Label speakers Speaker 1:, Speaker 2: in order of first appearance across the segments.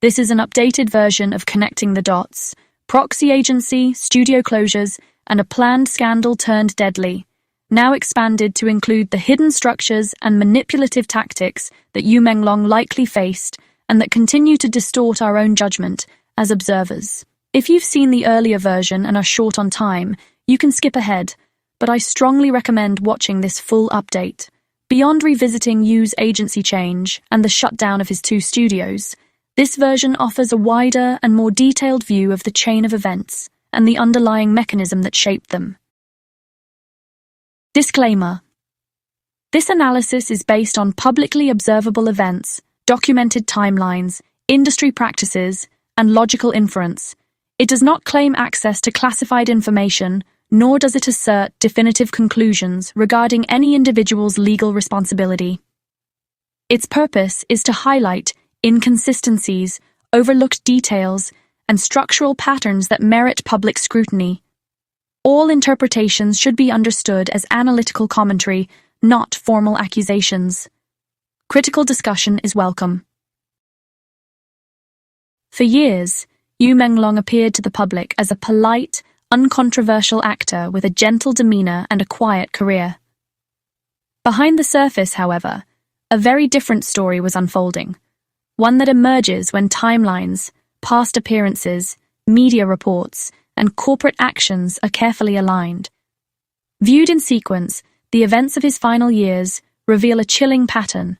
Speaker 1: This is an updated version of connecting the dots. Proxy Agency, studio closures, and a planned scandal turned deadly, now expanded to include the hidden structures and manipulative tactics that Yu Menglong likely faced and that continue to distort our own judgment as observers. If you've seen the earlier version and are short on time, you can skip ahead, but I strongly recommend watching this full update. Beyond revisiting Yu's agency change and the shutdown of his 2 studios, this version offers a wider and more detailed view of the chain of events and the underlying mechanism that shaped them. Disclaimer: this analysis is based on publicly observable events, documented timelines, industry practices, and logical inference. It does not claim access to classified information, nor does it assert definitive conclusions regarding any individual's legal responsibility. Its purpose is to highlight inconsistencies, overlooked details, and structural patterns that merit public scrutiny. All interpretations should be understood as analytical commentary, not formal accusations. Critical discussion is welcome. For years, Yu Menglong appeared to the public as a polite, uncontroversial actor with a gentle demeanor and a quiet career. Behind the surface, however, a very different story was unfolding, one that emerges when timelines, past appearances, media reports, and corporate actions are carefully aligned. Viewed in sequence, the events of his final years reveal a chilling pattern: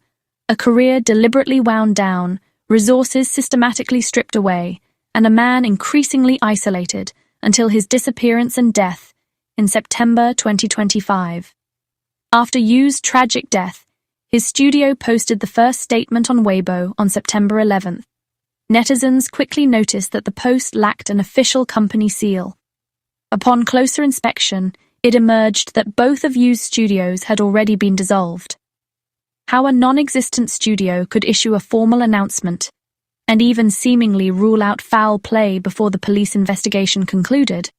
Speaker 1: a career deliberately wound down, resources systematically stripped away, and a man increasingly isolated until his disappearance and death in September 2025. After Yu's tragic death, his studio posted the first statement on Weibo on September 11th. Netizens quickly noticed that the post lacked an official company seal. Upon closer inspection, it emerged that both of Yu's studios had already been dissolved. How a non-existent studio could issue a formal announcement and even seemingly rule out foul play before the police investigation concluded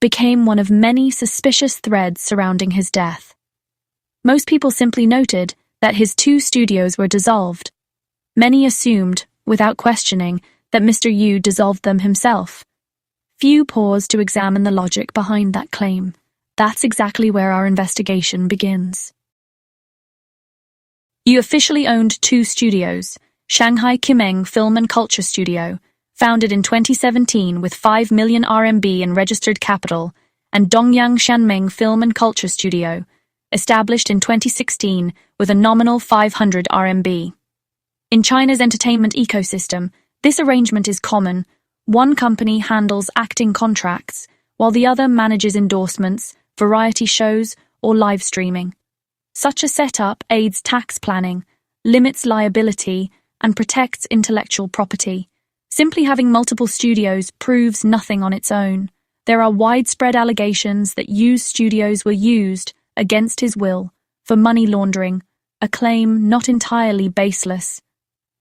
Speaker 1: became one of many suspicious threads surrounding his death. Most people simply noted that his 2 studios were dissolved. Many assumed, without questioning, that Mr. Yu dissolved them himself. Few paused to examine the logic behind that claim. That's exactly where our investigation begins. Yu officially owned 2 studios: Shanghai Kimeng Film and Culture Studio, founded in 2017 with 5 million RMB in registered capital, and Dongyang Shanmeng Film and Culture Studio, established in 2016 with a nominal 500 RMB. In China's entertainment ecosystem, this arrangement is common. One company handles acting contracts, while the other manages endorsements, variety shows, or live streaming. Such a setup aids tax planning, limits liability, and protects intellectual property. Simply having multiple studios proves nothing on its own. There are widespread allegations that Yu's studios were used, against his will, for money laundering, a claim not entirely baseless.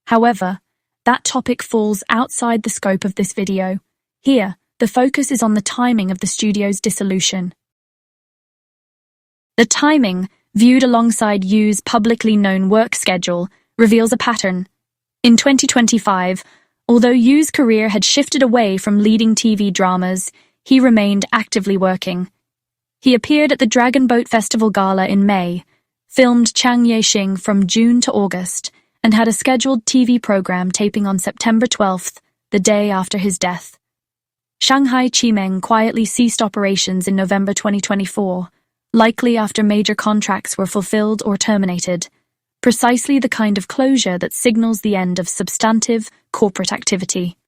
Speaker 1: However, that topic falls outside the scope of this video. Here, the focus is on the timing of the studio's dissolution. The timing, viewed alongside Yu's publicly known work schedule, reveals a pattern. In 2025, although Yu's career had shifted away from leading TV dramas, he remained actively working. He appeared at the Dragon Boat Festival Gala in May, filmed Chang Yexing from June to August, and had a scheduled TV program taping on September 12th, the day after his death. Shanghai Kimeng quietly ceased operations in November 2024, likely after major contracts were fulfilled or terminated, precisely the kind of closure that signals the end of substantive corporate activity.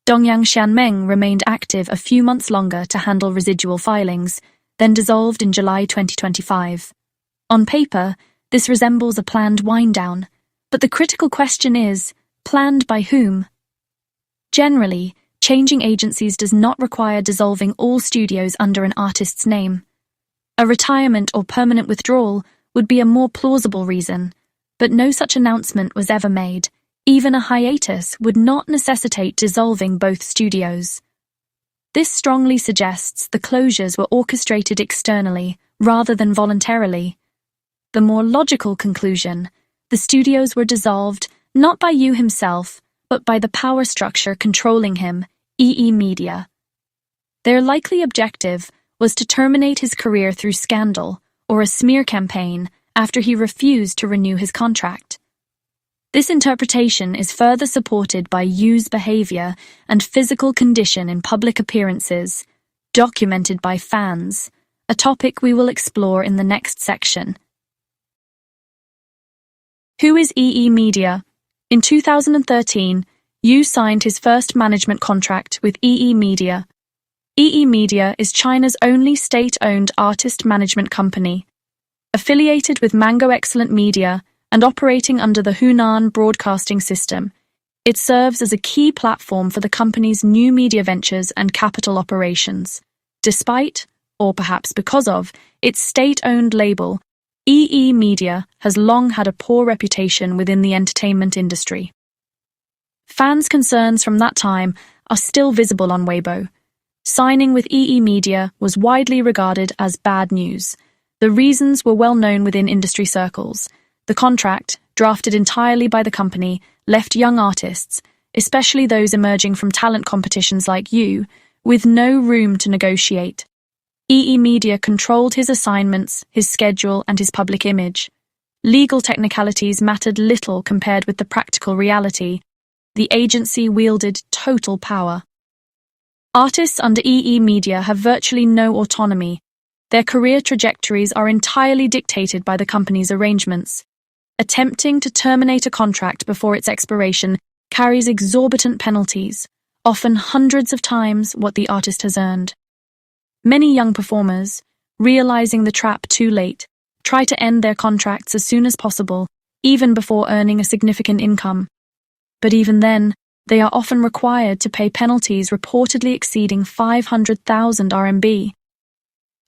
Speaker 1: Dongyang Shanmeng remained active a few months longer to handle residual filings, then dissolved in July 2025. On paper, this resembles a planned wind-down, but the critical question is, planned by whom? Generally, changing agencies does not require dissolving all studios under an artist's name. A retirement or permanent withdrawal would be a more plausible reason, but no such announcement was ever made. Even a hiatus would not necessitate dissolving both studios. This strongly suggests the closures were orchestrated externally rather than voluntarily. The more logical conclusion, the studios were dissolved not by Yu himself, but by the power structure controlling him, EE Media. Their likely objective was to terminate his career through scandal or a smear campaign after he refused to renew his contract. This interpretation is further supported by Yu's behavior and physical condition in public appearances, documented by fans, a topic we will explore in the next section. Who is EE Media? In 2013, Yu signed his first management contract with EE Media. EE Media is China's only state-owned artist management company. Affiliated with Mango Excellent Media and operating under the Hunan Broadcasting System, it serves as a key platform for the company's new media ventures and capital operations. Despite, or perhaps because of, its state-owned label, EE Media has long had a poor reputation within the entertainment industry. Fans' concerns from that time are still visible on Weibo. Signing with EE Media was widely regarded as bad news. The reasons were well known within industry circles. The contract, drafted entirely by the company, left young artists, especially those emerging from talent competitions like Yu, with no room to negotiate. EE Media controlled his assignments, his schedule, and his public image. Legal technicalities mattered little compared with the practical reality. The agency wielded total power. Artists under EE Media have virtually no autonomy. Their career trajectories are entirely dictated by the company's arrangements. Attempting to terminate a contract before its expiration carries exorbitant penalties, often hundreds of times what the artist has earned. Many young performers, realizing the trap too late, try to end their contracts as soon as possible, even before earning a significant income. But even then, they are often required to pay penalties reportedly exceeding 500,000 RMB.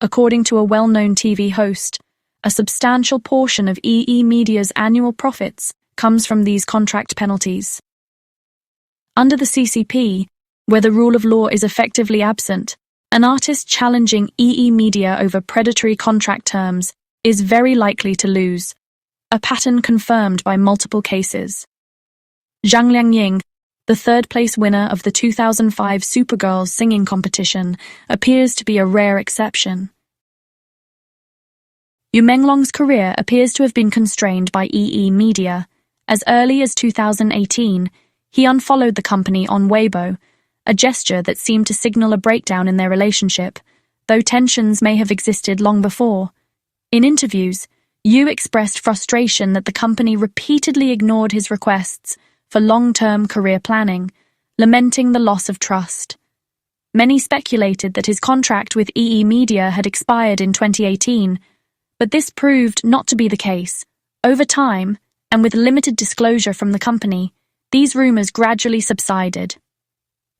Speaker 1: According to a well-known TV host, a substantial portion of EE Media's annual profits comes from these contract penalties. Under the CCP, where the rule of law is effectively absent, an artist challenging EE Media over predatory contract terms is very likely to lose, a pattern confirmed by multiple cases. Zhang Liangying, the third-place winner of the 2005 Supergirls singing competition, appears to be a rare exception. Yu Menglong's career appears to have been constrained by EE Media. As early as 2018, he unfollowed the company on Weibo, a gesture that seemed to signal a breakdown in their relationship, though tensions may have existed long before. In interviews, Yu expressed frustration that the company repeatedly ignored his requests for long-term career planning, lamenting the loss of trust. Many speculated that his contract with EE Media had expired in 2018, but this proved not to be the case. Over time, and with limited disclosure from the company, these rumors gradually subsided.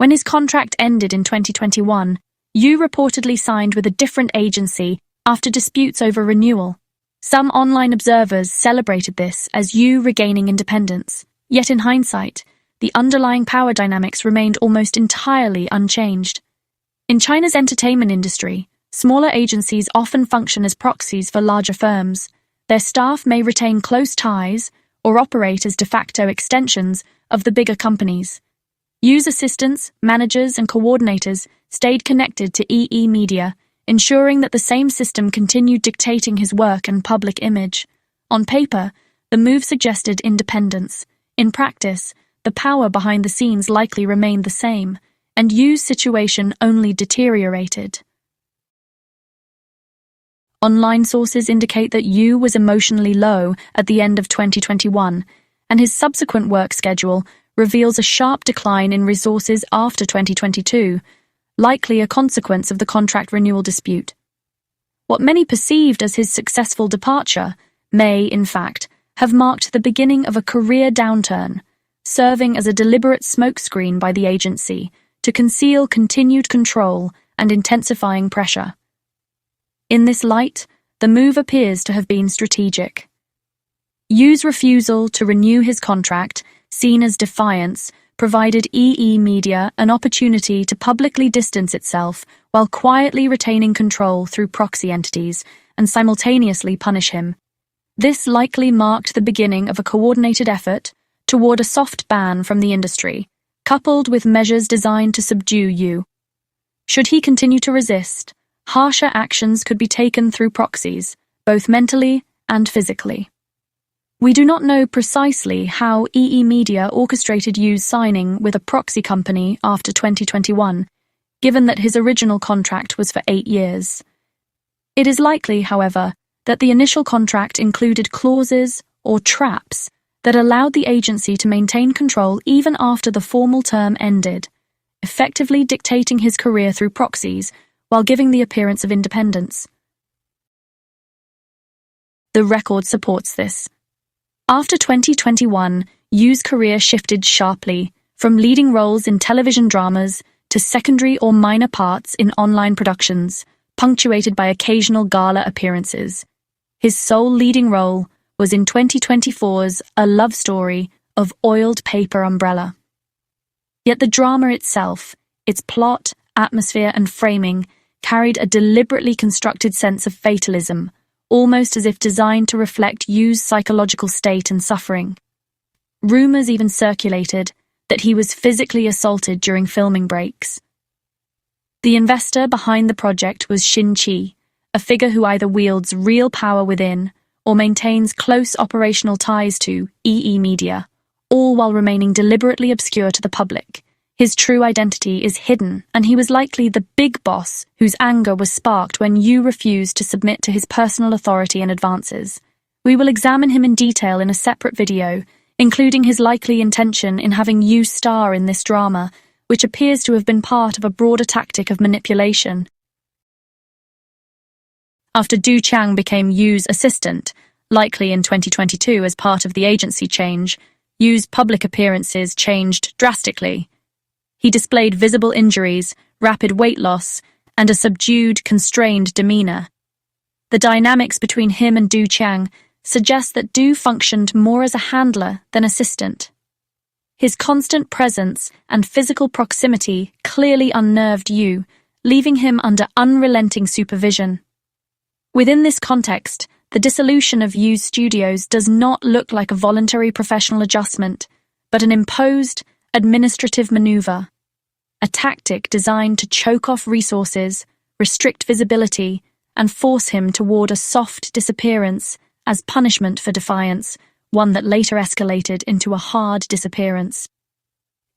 Speaker 1: When his contract ended in 2021, Yu reportedly signed with a different agency after disputes over renewal. Some online observers celebrated this as Yu regaining independence. Yet in hindsight, the underlying power dynamics remained almost entirely unchanged. In China's entertainment industry, smaller agencies often function as proxies for larger firms. Their staff may retain close ties or operate as de facto extensions of the bigger companies. Yu's assistants, managers, and coordinators stayed connected to EE Media, ensuring that the same system continued dictating his work and public image. On paper, the move suggested independence. In practice, the power behind the scenes likely remained the same, and Yu's situation only deteriorated. Online sources indicate that Yu was emotionally low at the end of 2021, and his subsequent work schedule reveals a sharp decline in resources after 2022, likely a consequence of the contract renewal dispute. What many perceived as his successful departure may, in fact, have marked the beginning of a career downturn, serving as a deliberate smokescreen by the agency to conceal continued control and intensifying pressure. In this light, the move appears to have been strategic. Yu's refusal to renew his contract, seen as defiance, provided EE Media an opportunity to publicly distance itself while quietly retaining control through proxy entities and simultaneously punish him. This likely marked the beginning of a coordinated effort toward a soft ban from the industry, coupled with measures designed to subdue Yu. Should he continue to resist, harsher actions could be taken through proxies, both mentally and physically. We do not know precisely how EE Media orchestrated Yu's signing with a proxy company after 2021, given that his original contract was for 8 years. It is likely, however, that the initial contract included clauses or traps that allowed the agency to maintain control even after the formal term ended, effectively dictating his career through proxies while giving the appearance of independence. The record supports this. After 2021, Yu's career shifted sharply, from leading roles in television dramas to secondary or minor parts in online productions, punctuated by occasional gala appearances. His sole leading role was in 2024's A Love Story of Oiled Paper Umbrella. Yet the drama itself, its plot, atmosphere, and framing, carried a deliberately constructed sense of fatalism, almost as if designed to reflect Yu's psychological state and suffering. Rumors even circulated that he was physically assaulted during filming breaks. The investor behind the project was Shin Chi, a figure who either wields real power within or maintains close operational ties to EE Media, all while remaining deliberately obscure to the public. His true identity is hidden, and he was likely the big boss whose anger was sparked when Yu refused to submit to his personal authority and advances. We will examine him in detail in a separate video, including his likely intention in having Yu star in this drama, which appears to have been part of a broader tactic of manipulation. After Du Chang became Yu's assistant, likely in 2022 as part of the agency change, Yu's public appearances changed drastically. He displayed visible injuries, rapid weight loss, and a subdued, constrained demeanor. The dynamics between him and Du Chang suggest that Du functioned more as a handler than assistant. His constant presence and physical proximity clearly unnerved Yu, leaving him under unrelenting supervision. Within this context, the dissolution of Yu's studios does not look like a voluntary professional adjustment, but an imposed, administrative maneuver, a tactic designed to choke off resources, restrict visibility, and force him toward a soft disappearance as punishment for defiance, one that later escalated into a hard disappearance.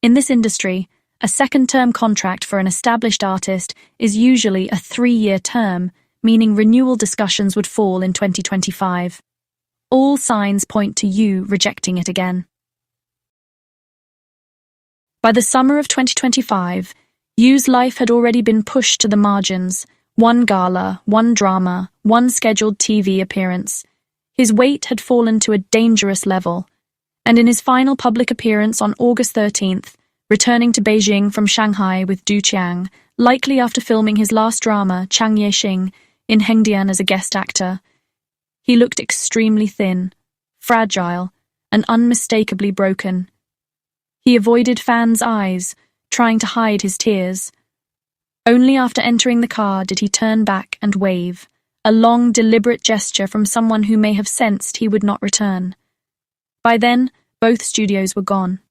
Speaker 1: In this industry, a second-term contract for an established artist is usually a 3-year term, meaning renewal discussions would fall in 2025. All signs point to Yu rejecting it again. By the summer of 2025, Yu's life had already been pushed to the margins. One gala, one drama, one scheduled TV appearance. His weight had fallen to a dangerous level, and in his final public appearance on August 13th, returning to Beijing from Shanghai with Du Chang, likely after filming his last drama, Chang Ye-xing, in Hengdian as a guest actor, he looked extremely thin, fragile, and unmistakably broken. He avoided fans' eyes, trying to hide his tears. Only after entering the car did he turn back and wave, a long, deliberate gesture from someone who may have sensed he would not return. By then, both studios were gone.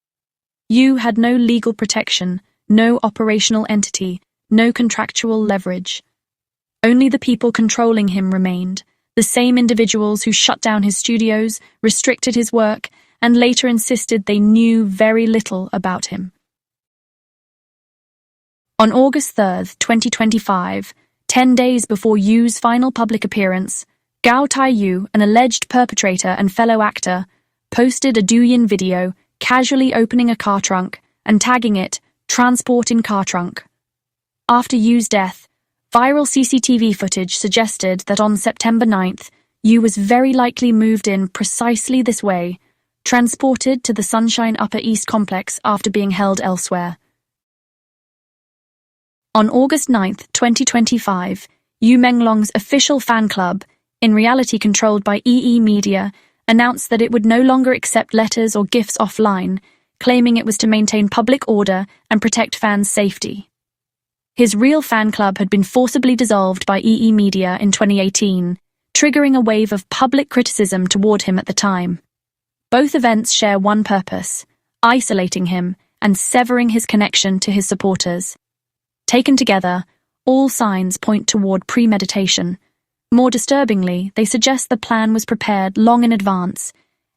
Speaker 1: Yu had no legal protection, no operational entity, no contractual leverage. Only the people controlling him remained, the same individuals who shut down his studios, restricted his work, and later insisted they knew very little about him. On August 3rd, 2025, 10 days before Yu's final public appearance, Gao Taiyu, an alleged perpetrator and fellow actor, posted a Douyin video casually opening a car trunk and tagging it, "Transport in car trunk." After Yu's death, viral CCTV footage suggested that on September 9th, Yu was very likely moved in precisely this way, transported to the Sunshine Upper East complex after being held elsewhere. On August 9th, 2025, Yu Menglong's official fan club, in reality controlled by EE Media, announced that it would no longer accept letters or gifts offline, claiming it was to maintain public order and protect fans' safety. His real fan club had been forcibly dissolved by EE Media in 2018, triggering a wave of public criticism toward him at the time. Both events share one purpose: isolating him and severing his connection to his supporters. Taken together, all signs point toward premeditation. More disturbingly, they suggest the plan was prepared long in advance,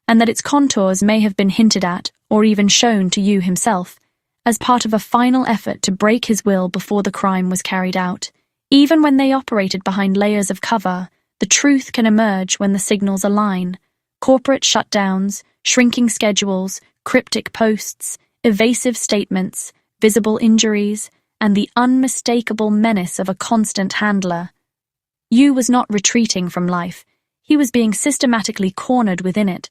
Speaker 1: and that its contours may have been hinted at or even shown to Yu himself, as part of a final effort to break his will before the crime was carried out. Even when they operated behind layers of cover, the truth can emerge when the signals align. Corporate shutdowns, shrinking schedules, cryptic posts, evasive statements, visible injuries, and the unmistakable menace of a constant handler. Yu was not retreating from life. He was being systematically cornered within it.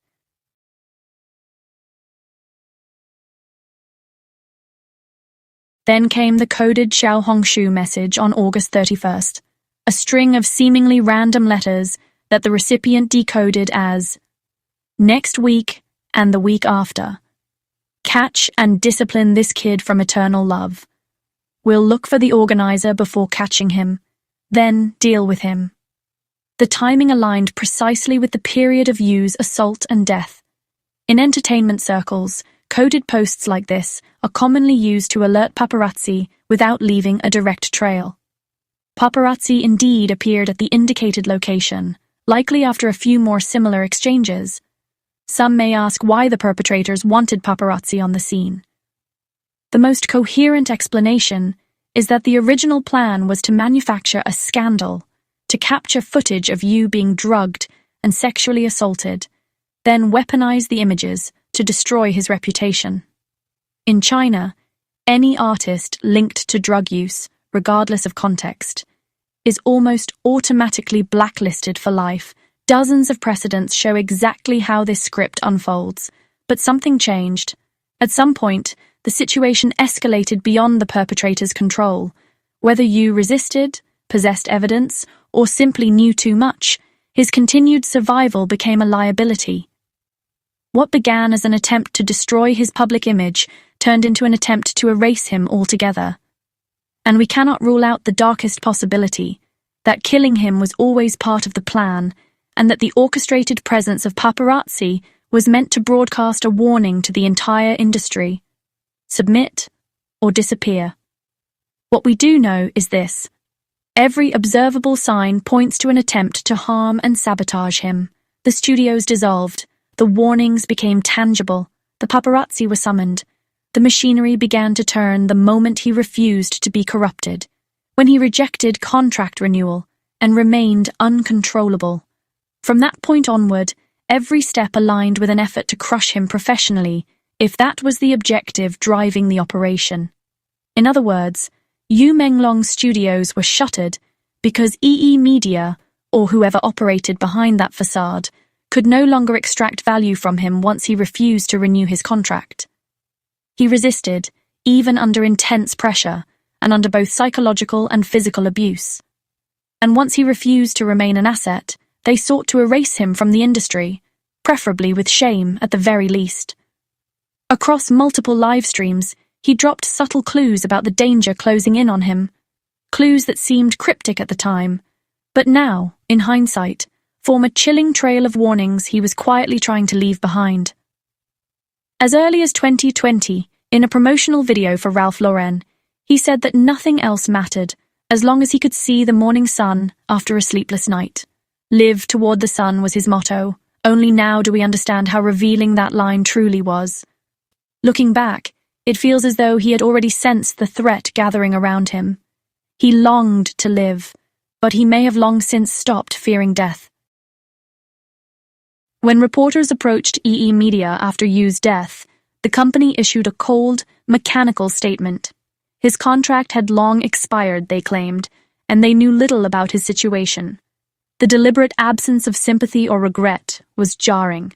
Speaker 1: Then came the coded Xiao Hongshu message on August 31st, a string of seemingly random letters that the recipient decoded as "Next week and the week after. Catch and discipline this kid from eternal love. We'll look for the organizer before catching him, then deal with him." The timing aligned precisely with the period of Yu's assault and death. In entertainment circles, coded posts like this are commonly used to alert paparazzi without leaving a direct trail. Paparazzi indeed appeared at the indicated location, likely after a few more similar exchanges. Some may ask why the perpetrators wanted paparazzi on the scene. The most coherent explanation is that the original plan was to manufacture a scandal, to capture footage of Yu being drugged and sexually assaulted, then weaponize the images to destroy his reputation. In China, any artist linked to drug use, regardless of context, is almost automatically blacklisted for life. Dozens of precedents show exactly how this script unfolds, but something changed. At some point, the situation escalated beyond the perpetrator's control. Whether Yu resisted, possessed evidence, or simply knew too much, his continued survival became a liability. What began as an attempt to destroy his public image turned into an attempt to erase him altogether. And we cannot rule out the darkest possibility, that killing him was always part of the plan, and that the orchestrated presence of paparazzi was meant to broadcast a warning to the entire industry: submit or disappear. What we do know is this: every observable sign points to an attempt to harm and sabotage him. The studios dissolved, the warnings became tangible, the paparazzi were summoned. The machinery began to turn the moment he refused to be corrupted, when he rejected contract renewal and remained uncontrollable. From that point onward, every step aligned with an effort to crush him professionally, if that was the objective driving the operation. In other words, Yu Menglong studios were shuttered because EE Media, or whoever operated behind that facade, could no longer extract value from him once he refused to renew his contract. He resisted, even under intense pressure, and under both psychological and physical abuse. And once he refused to remain an asset, they sought to erase him from the industry, preferably with shame at the very least. Across multiple live streams, he dropped subtle clues about the danger closing in on him, clues that seemed cryptic at the time, but now, in hindsight, form a chilling trail of warnings he was quietly trying to leave behind. As early as 2020, in a promotional video for Ralph Lauren, he said that nothing else mattered as long as he could see the morning sun after a sleepless night. Live toward the sun was his motto. Only now do we understand how revealing that line truly was. Looking back, it feels as though he had already sensed the threat gathering around him. He longed to live, but he may have long since stopped fearing death. When reporters approached EE Media after Yu's death, the company issued a cold, mechanical statement. His contract had long expired, they claimed, and they knew little about his situation. The deliberate absence of sympathy or regret was jarring.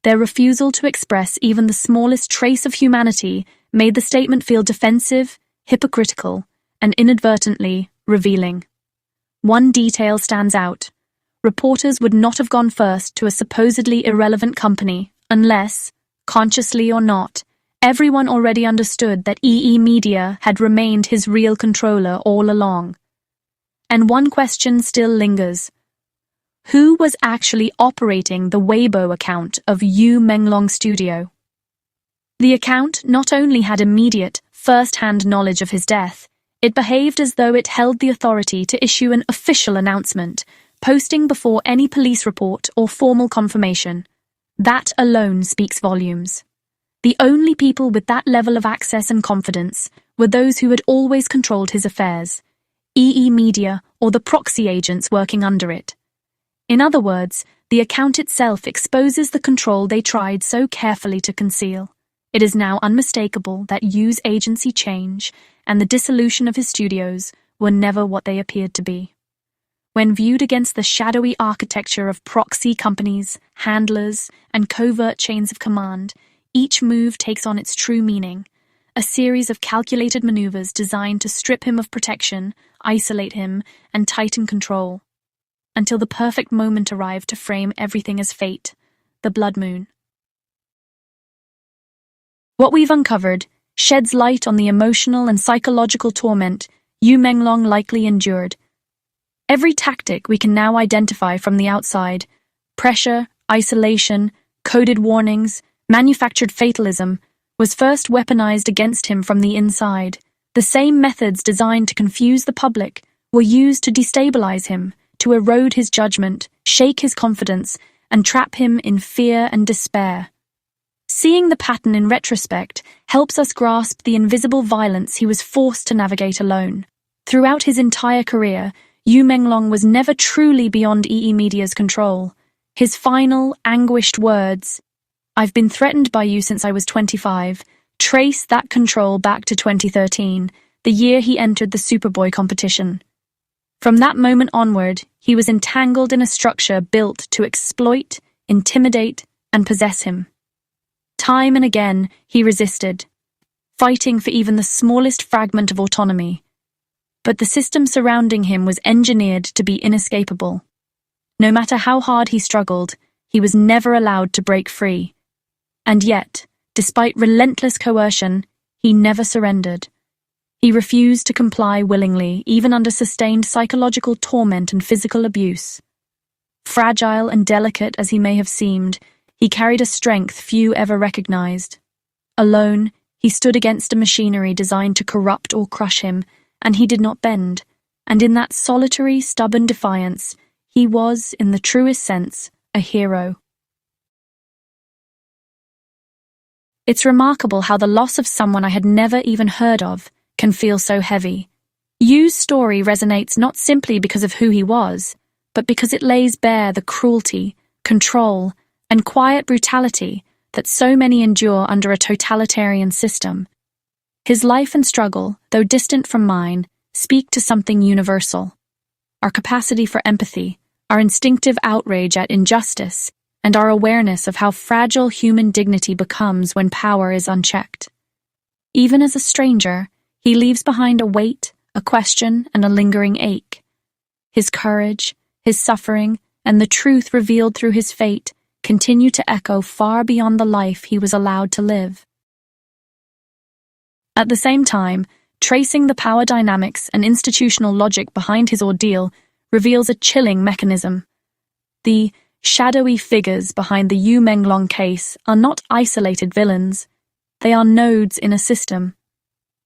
Speaker 1: Their refusal to express even the smallest trace of humanity made the statement feel defensive, hypocritical, and inadvertently revealing. One detail stands out. Reporters would not have gone first to a supposedly irrelevant company unless, consciously or not, everyone already understood that EE Media had remained his real controller all along. And one question still lingers. who was actually operating the Weibo account of Yu Menglong Studio. The account not only had immediate, first-hand knowledge of his death, it behaved as though it held the authority to issue an official announcement, posting before any police report or formal confirmation. That alone speaks volumes. The only people with that level of access and confidence were those who had always controlled his affairs, EE Media or the proxy agents working under it. In other words, the account itself exposes the control they tried so carefully to conceal. It is now unmistakable that Yu's agency change and the dissolution of his studios were never what they appeared to be. When viewed against the shadowy architecture of proxy companies, handlers, and covert chains of command, each move takes on its true meaning, a series of calculated maneuvers designed to strip him of protection, isolate him, and tighten control, until the perfect moment arrived to frame everything as fate, the blood moon. What we've uncovered sheds light on the emotional and psychological torment Yu Menglong likely endured. Every tactic we can now identify from the outside, pressure, isolation, coded warnings, manufactured fatalism, was first weaponized against him from the inside. The same methods designed to confuse the public were used to destabilize him, to erode his judgment, shake his confidence, and trap him in fear and despair. Seeing the pattern in retrospect helps us grasp the invisible violence he was forced to navigate alone. Throughout his entire career, Yu Menglong was never truly beyond EE Media's control. His final, anguished words, "I've been threatened by you since I was 25, trace that control back to 2013, the year he entered the Superboy competition. From that moment onward, he was entangled in a structure built to exploit, intimidate, and possess him. Time and again, he resisted, fighting for even the smallest fragment of autonomy. But the system surrounding him was engineered to be inescapable. No matter how hard he struggled, he was never allowed to break free. And yet, despite relentless coercion, he never surrendered. He refused to comply willingly, even under sustained psychological torment and physical abuse. Fragile and delicate as he may have seemed, he carried a strength few ever recognized. Alone, he stood against a machinery designed to corrupt or crush him, and he did not bend. And in that solitary, stubborn defiance, he was, in the truest sense, a hero. It's remarkable how the loss of someone I had never even heard of can feel so heavy. Yu's story resonates not simply because of who he was, but because it lays bare the cruelty, control, and quiet brutality that so many endure under a totalitarian system. His life and struggle, though distant from mine, speak to something universal. Our capacity for empathy, our instinctive outrage at injustice, and our awareness of how fragile human dignity becomes when power is unchecked. Even as a stranger, he leaves behind a weight, a question, and a lingering ache. His courage, his suffering, and the truth revealed through his fate continue to echo far beyond the life he was allowed to live. At the same time, tracing the power dynamics and institutional logic behind his ordeal reveals a chilling mechanism. The shadowy figures behind the Yu Menglong case are not isolated villains. They are nodes in a system.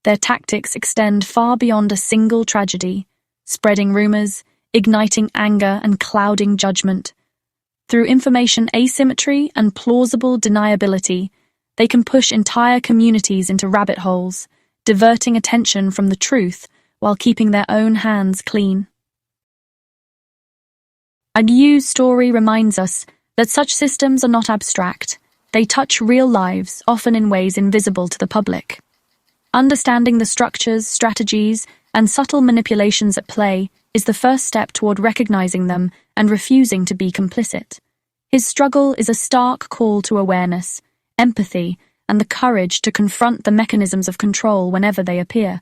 Speaker 1: Their tactics extend far beyond a single tragedy, spreading rumors, igniting anger, and clouding judgment. Through information asymmetry and plausible deniability, they can push entire communities into rabbit holes, diverting attention from the truth while keeping their own hands clean. Yu's story reminds us that such systems are not abstract. They touch real lives, often in ways invisible to the public. Understanding the structures, strategies, and subtle manipulations at play is the first step toward recognizing them and refusing to be complicit. His struggle is a stark call to awareness, empathy, and the courage to confront the mechanisms of control whenever they appear.